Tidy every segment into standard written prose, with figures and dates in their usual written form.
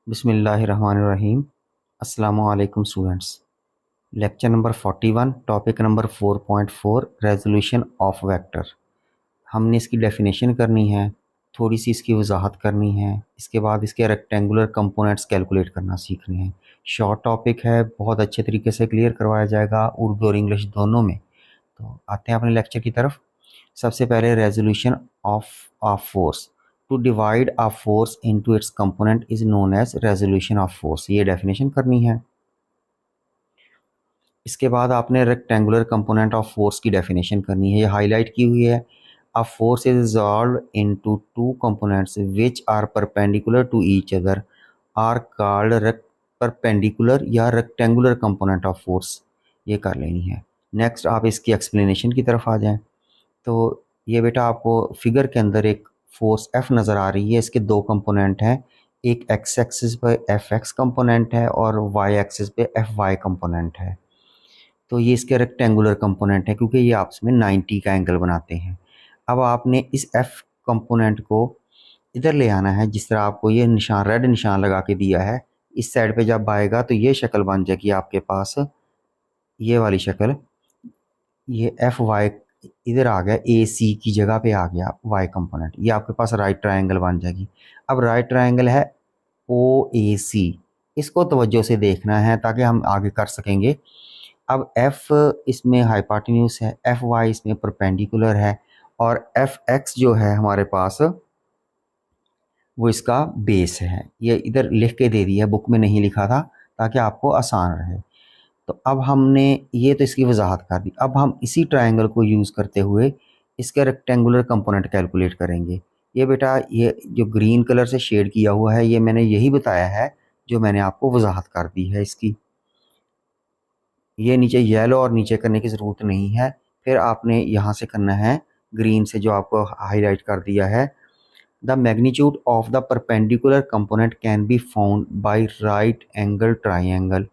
बिस्मिल्लाहिर्रहमानिर्रहीम। अस्सलामु अलैकुम students. Lecture number 41, topic number 4.4, resolution of vector. हमने इसकी डेफिनेशन करनी है, थोड़ी सी इसकी वजाहत करनी है, इसके बाद इसके रेक्टेंगुलर कंपोनेंट्स कैलकुलेट करना सीखने हैं। शॉर्ट टॉपिक है, बहुत अच्छे तरीके से क्लियर करवाया जाएगा उर्दू और इंग्लिश दोनों में। तो आते हैं अपने लेक्चर की तरफ। सबसे पहले resolution of a force. To divide a force into its component is known as resolution of force. ये डेफिनेशन करनी है। इसके बाद आपने रेक्टेंगुलर कंपोनेंट ऑफ फोर्स की डेफिनेशन करनी है, ये हाईलाइट की हुई है। A force is resolve into two components which are perpendicular to each other are called perpendicular या रेक्टेंगुलर कंपोनेंट ऑफ फोर्स। ये कर लेनी है। नेक्स्ट आप इसकी एक्सप्लेनेशन की तरफ आ जाएं। तो ये बेटा आपको फिगर के अंदर एक फोर्स F नज़र आ रही है। इसके दो कंपोनेंट हैं, एक एक्स एक्सिस पे एफ एक्स कंपोनेंट है और वाई एक्सिस पे एफ वाई कंपोनेंट है। तो ये इसके रेक्टेंगुलर कंपोनेंट है क्योंकि ये आपस में 90 का एंगल बनाते हैं। अब आपने इस F कंपोनेंट को इधर ले आना है, जिस तरह आपको ये निशान रेड निशान लगा के दिया है। इस साइड पे जब आएगा तो ये शक्ल बन जाएगी आपके पास, ये वाली शक्ल। ये एफ वाई इधर आ गया, ए सी की जगह पे आ गया वाई कंपोनेंट। ये आपके पास राइट ट्रायंगल बन जाएगी। अब राइट ट्रायंगल है ओ ए सी, इसको तवज्जो से देखना है ताकि हम आगे कर सकेंगे। अब एफ इसमें हाइपोटेन्यूज है, एफ वाई इसमें परपेंडिकुलर है और एफ एक्स जो है हमारे पास वो इसका बेस है। ये इधर लिख के दे दिया, बुक में नहीं लिखा था ताकि आपको आसान रहे। तो अब हमने ये तो इसकी वजाहत कर दी। अब हम इसी ट्रायंगल को यूज़ करते हुए इसके रेक्टेंगुलर कंपोनेंट कैलकुलेट करेंगे। ये बेटा ये जो ग्रीन कलर से शेड किया हुआ है, ये मैंने यही बताया है जो मैंने आपको वजाहत कर दी है इसकी। ये नीचे येलो और नीचे करने की ज़रूरत नहीं है, फिर आपने यहाँ से करना है ग्रीन से जो आपको हाईलाइट कर दिया है। The magnitude of the perpendicular component can be found by right angle triangle.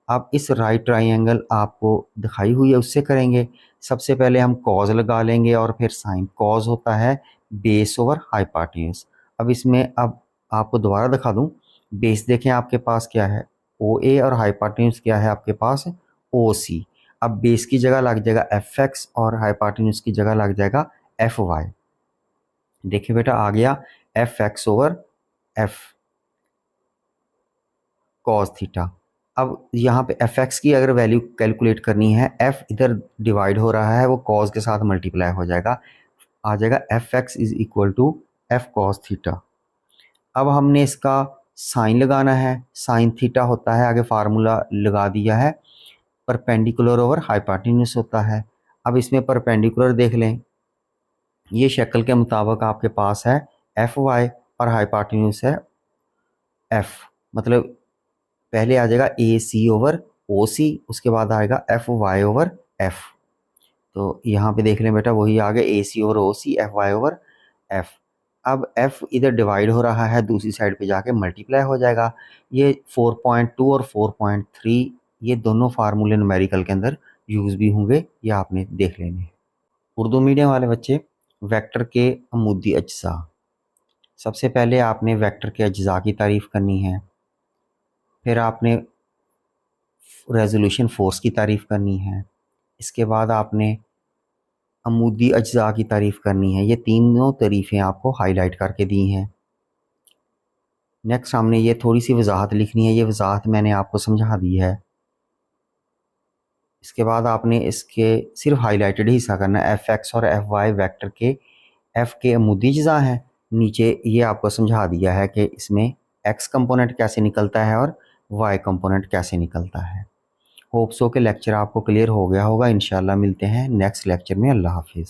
अब इस राइट ट्राइंगल आपको दिखाई हुई है उससे करेंगे। सबसे पहले हम कॉज लगा लेंगे और फिर साइन। कॉज होता है बेस ओवर हाइपोटेन्यूज। अब इसमें अब आपको दोबारा दिखा दूं, बेस देखें आपके पास क्या है ओ ए और हाइपोटेन्यूज क्या है आपके पास ओ सी। अब बेस की जगह लग जाएगा एफ एक्स और हाइपोटेन्यूज की जगह लग जाएगा एफ वाई। देखिए बेटा आ गया F x over F cos theta. अब यहाँ पे एफ एक्स की अगर वैल्यू कैलकुलेट करनी है, एफ इधर डिवाइड हो रहा है वो कॉस के साथ मल्टीप्लाई हो जाएगा, आ जाएगा F X is equal to F cos theta. अब हमने इसका साइन लगाना है, साइन थीटा होता है, आगे फार्मूला लगा दिया है, परपेंडिकुलर ओवर हाइपोटेन्यूज होता है। अब इसमें परपेंडिकुलर देख लें, ये शक्ल के मुताबिक आपके पास है एफ वाई और हाइपोटेन्यूज है एफ, मतलब पहले आ जाएगा ए सी ओवर ओ सी, उसके बाद आएगा एफ वाई ओवर एफ। तो यहाँ पे देख लें बेटा वही आ गया ए सी ओवर ओ सी, एफ वाई ओवर एफ। अब एफ इधर डिवाइड हो रहा है, दूसरी साइड पे जाके मल्टीप्लाई हो जाएगा। ये 4.2 और 4.3 ये दोनों फार्मूले न्यूमेरिकल के अंदर यूज़ भी होंगे, ये आपने देख लेने हैं। उर्दू मीडियम वाले बच्चे, वेक्टर के अमूदी अज्जा। सबसे पहले आपने वेक्टर के अज्जा की तारीफ़ करनी है, फिर आपने रेजोल्यूशन फोर्स की तारीफ़ करनी है, इसके बाद आपने अमूदी अज्जा की तारीफ़ करनी है। ये तीनों तारीफ़ें आपको हाईलाइट करके दी हैं। नेक्स्ट हमने ये थोड़ी सी वजाहत लिखनी है, ये वजाहत मैंने आपको समझा दी है। इसके बाद आपने इसके सिर्फ हाईलाइटेड हिस्सा करना है। एफ एक्स और एफ वाई वैक्टर के एफ के अमूदी अज्जा हैं। नीचे ये आपको समझा दिया है कि इसमें एक्स कंपोनेंट कैसे निकलता है और वाई कंपोनेंट कैसे निकलता है। होप सो के लेक्चर आपको क्लियर हो गया होगा। इंशाल्लाह मिलते हैं नेक्स्ट लेक्चर में। अल्लाह हाफिज़।